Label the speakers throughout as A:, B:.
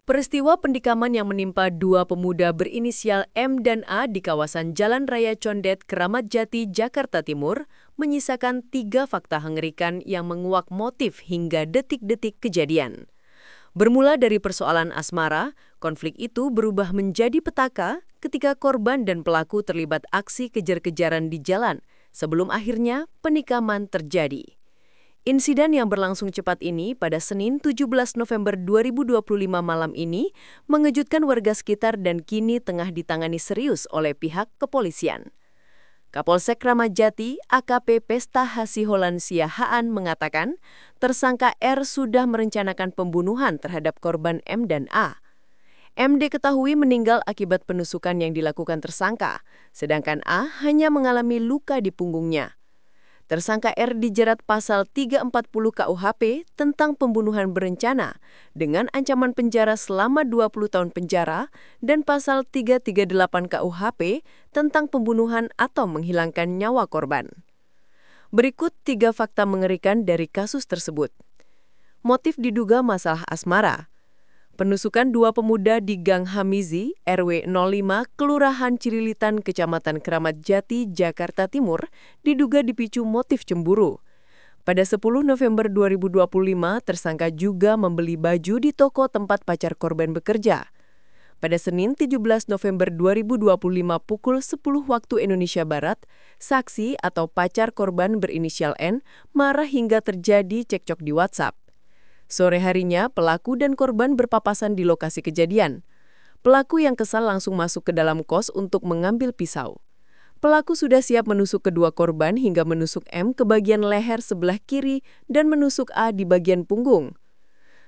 A: Peristiwa pendikaman yang menimpa dua pemuda berinisial M dan A di kawasan Jalan Raya Condet, Keramat Jati, Jakarta Timur menyisakan 3 fakta mengerikan yang menguak motif hingga detik-detik kejadian. Bermula dari persoalan asmara, konflik itu berubah menjadi petaka ketika korban dan pelaku terlibat aksi kejar-kejaran di jalan sebelum akhirnya penikaman terjadi. Insiden yang berlangsung cepat ini pada Senin 17 November 2025 malam ini mengejutkan warga sekitar dan kini tengah ditangani serius oleh pihak kepolisian. Kapolsek Keramat Jati AKP Pesta Hasiholansia Haan mengatakan tersangka R sudah merencanakan pembunuhan terhadap korban M dan A. M diketahui meninggal akibat penusukan yang dilakukan tersangka, sedangkan A hanya mengalami luka di punggungnya. Tersangka R dijerat pasal 340 KUHP tentang pembunuhan berencana dengan ancaman penjara selama 20 tahun penjara dan pasal 338 KUHP tentang pembunuhan atau menghilangkan nyawa korban. Berikut 3 fakta mengerikan dari kasus tersebut. Motif diduga masalah asmara. Penusukan 2 pemuda di Gang Hamizi, RW 05, Kelurahan Cililitan, Kecamatan Keramat Jati, Jakarta Timur, diduga dipicu motif cemburu. Pada 10 November 2025, tersangka juga membeli baju di toko tempat pacar korban bekerja. Pada Senin 17 November 2025 pukul 10 waktu Indonesia Barat, saksi atau pacar korban berinisial N marah hingga terjadi cekcok di WhatsApp. Sore harinya, pelaku dan korban berpapasan di lokasi kejadian. Pelaku yang kesal langsung masuk ke dalam kos untuk mengambil pisau. Pelaku sudah siap menusuk kedua korban hingga menusuk M ke bagian leher sebelah kiri dan menusuk A di bagian punggung.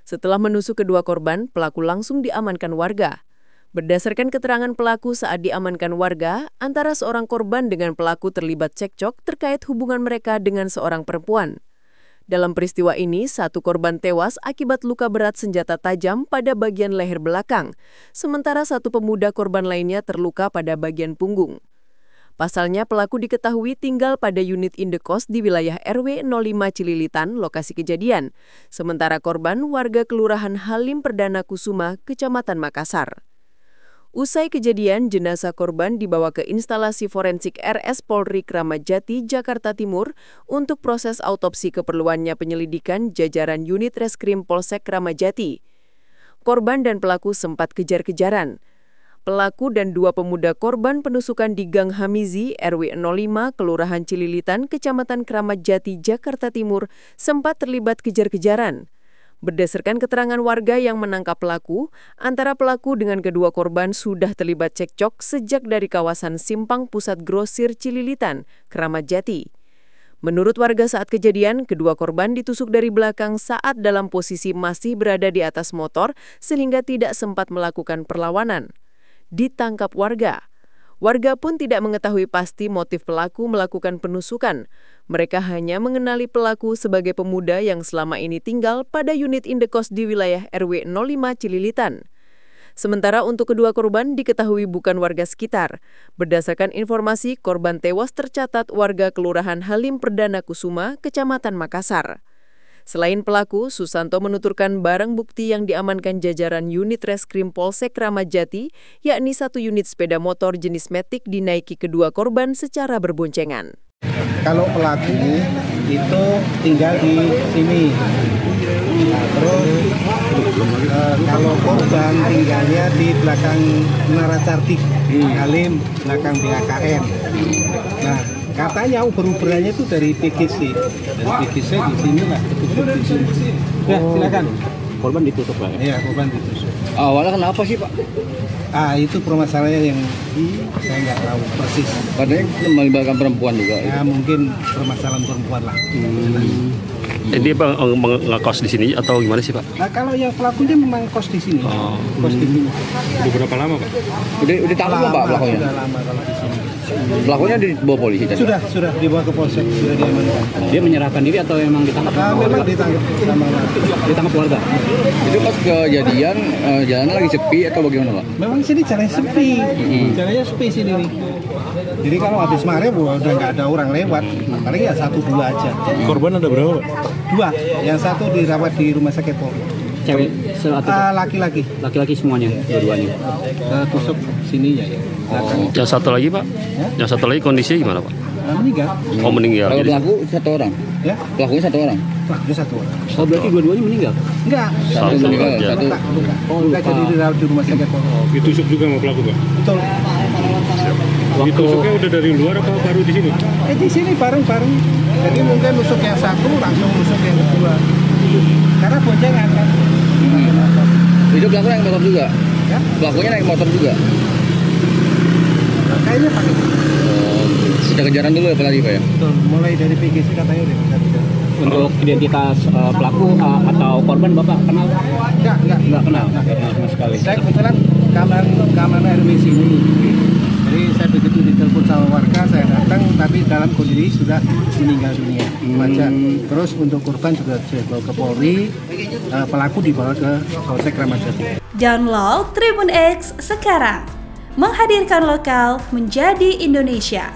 A: Setelah menusuk kedua korban, pelaku langsung diamankan warga. Berdasarkan keterangan pelaku saat diamankan warga, antara seorang korban dengan pelaku terlibat cekcok terkait hubungan mereka dengan seorang perempuan. Dalam peristiwa ini, 1 korban tewas akibat luka berat senjata tajam pada bagian leher belakang, sementara 1 pemuda korban lainnya terluka pada bagian punggung. Pasalnya, pelaku diketahui tinggal pada unit indekos di wilayah RW 05 Cililitan, lokasi kejadian, sementara korban warga Kelurahan Halim Perdana Kusuma, Kecamatan Makassar. Usai kejadian, jenazah korban dibawa ke instalasi forensik RS Polri Keramat Jati, Jakarta Timur untuk proses autopsi keperluannya penyelidikan jajaran unit reskrim Polsek Keramat Jati. Korban dan pelaku sempat kejar-kejaran. Pelaku dan 2 pemuda korban penusukan di Gang Hamizi, RW 05, Kelurahan Cililitan, Kecamatan Keramat Jati, Jakarta Timur, sempat terlibat kejar-kejaran. Berdasarkan keterangan warga yang menangkap pelaku, antara pelaku dengan kedua korban sudah terlibat cekcok sejak dari kawasan Simpang Pusat Grosir Cililitan, Keramat Jati. Menurut warga saat kejadian, kedua korban ditusuk dari belakang saat dalam posisi masih berada di atas motor sehingga tidak sempat melakukan perlawanan. Ditangkap warga. Warga pun tidak mengetahui pasti motif pelaku melakukan penusukan. Mereka hanya mengenali pelaku sebagai pemuda yang selama ini tinggal pada unit indekos di wilayah RW 05 Cililitan. Sementara untuk kedua korban diketahui bukan warga sekitar. Berdasarkan informasi, korban tewas tercatat warga Kelurahan Halim Perdana Kusuma, Kecamatan Makassar. Selain pelaku, Susanto menuturkan barang bukti yang diamankan jajaran unit reskrim Polsek Keramat Jati, yakni 1 unit sepeda motor jenis Matic dinaiki kedua korban secara berboncengan.
B: Kalau pelaku itu tinggal di sini, terus kalau korban tinggalnya di belakang Menara Cartik, Halim, belakang BHKM. Nah, katanya uber-uberannya itu dari PGC. Dari PGC di sini lah, ketusuk di sini. Ya, silakan.
C: Korban ditusuk, Pak?
B: Iya, korban ditusuk.
C: Awalnya kenapa sih, Pak?
B: Itu permasalahannya yang saya nggak tahu persis.
C: Katanya melibatkan perempuan juga.
B: Ya, mungkin permasalahan perempuan lah.
D: Ini ngekos di sini atau gimana sih, Pak?
B: Nah, kalau yang pelakunya memang kos di sini. Kos di sini.
D: Udah berapa lama, Pak?
C: Udah tangkap belum, Pak, pelakunya?
B: Sudah lama kalau di sini.
C: Pelakunya dibawa polisi tadi?
B: Sudah dibawa ke polsek, sudah diamankan.
C: Dia menyerahkan diri atau memang ditangkap?
B: Memang ditangkap sama
C: ditangkap warga. Itu pas kejadian jalannya lagi sepi atau bagaimana, Pak?
B: Memang sini jalannya sepi. Jalannya sepi sini nih. Jadi kalau habis maghrib udah nggak ada orang lewat, paling ya 1-2 aja.
D: Korban ada berapa, Pak?
B: 2, yang 1 dirawat di rumah sakit Polri.
E: cewek atau
B: Laki-laki.
E: laki-laki semuanya, dua-duanya?
B: Tusuk sininya ya. Belakang.
D: Yang satu lagi Pak? Yang satu lagi kondisinya gimana Pak?
B: Meninggal.
D: Oh meninggal.
C: Kalau
D: Jadi-
C: pelaku satu orang,
B: Ya,
C: pelakunya satu orang.
B: pelakunya satu orang.
E: Oh berarti dua-duanya meninggal?
B: Enggak.
D: Satu
C: meninggal,
D: aja.
C: satu.
B: Luka.
E: Oh,
B: Luka
E: luka.
B: jadi dirawat di rumah sakit Polri.
F: Ditusuk juga sama pelaku, Pak?
B: Betul.
F: Ditusuknya udah dari luar apa baru di sini?
B: Di sini bareng-bareng. Jadi mungkin nusuk yang satu langsung nusuk yang kedua. Karena boncengan kan.
C: Itu pelaku naik motor juga.
B: Ya,
C: Pelakunya naik motor juga.
B: kayaknya pakai.
C: Sudah kejaran dulu apalagi Pak ya?
B: Betul. Mulai dari PGC katanya udah bisa bisa.
E: Untuk identitas pelaku atau korban Bapak kenal?
B: Enggak
E: Nggak kenal sama sekali.
B: Saya kebetulan keamanan RW sini. Jadi saya begitu ditelepon sama warga, saya datang, tapi dalam kondisi sudah meninggal dunia. Itu aja. Terus untuk korban juga saya bawa ke Polri, pelaku dibawa ke Polsek Kramat Jati.
G: Download Tribun X sekarang. Menghadirkan lokal menjadi Indonesia.